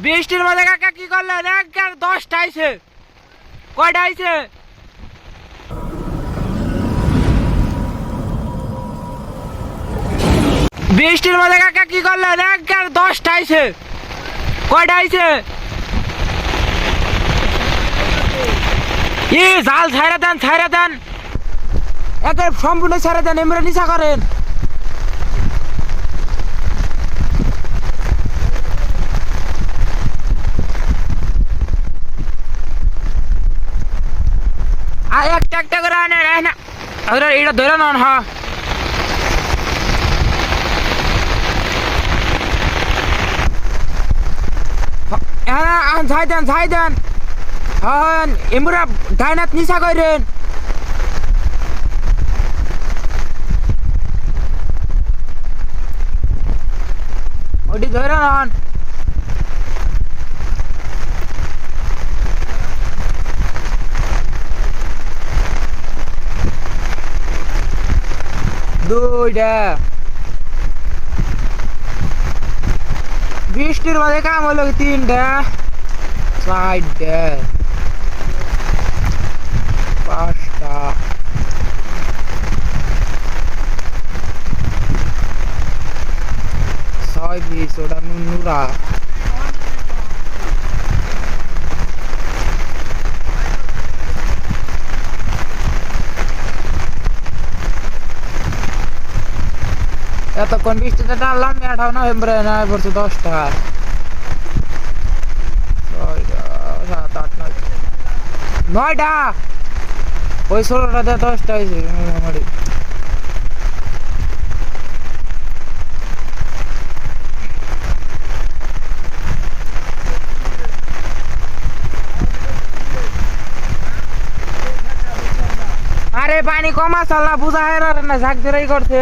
বৃষ্টির মধ্যে কাকা কি করলেন? 10টা আইছে। কয়টা আইছে? বৃষ্টির মধ্যে কাকা কি করলেন? 10টা আইছে। কয়টা আইছে? জাল ছাইরা দেন, ছাইরা দেন, একে সম্পূর্ণ ছাইরা দেন, এমরা নিচা করেন। একটা একটা করে আনে এটা ধরে নন। হ্যাঁ ছাই দেন, ছাই দেন। হ্যাঁ এমরা ডাইনাত নিচা করেন। ওটি ধরে নন। দুইটা বৃষ্টির মধ্যে কাম হলো 3টা 4টা 5টা 6 20 ওটা নুরা। এতক্ষণ বৃষ্টিতে টানলাম, মেটাও না এমব্রে না পড়ছে 10টা 6টা 7 8 9টা। ওই 16টাতে 10টা হয়েছে মোটামুটি। আরে পানি কম আসল না, বুঝা হয় না, ঝাঁক ধরেই করছে।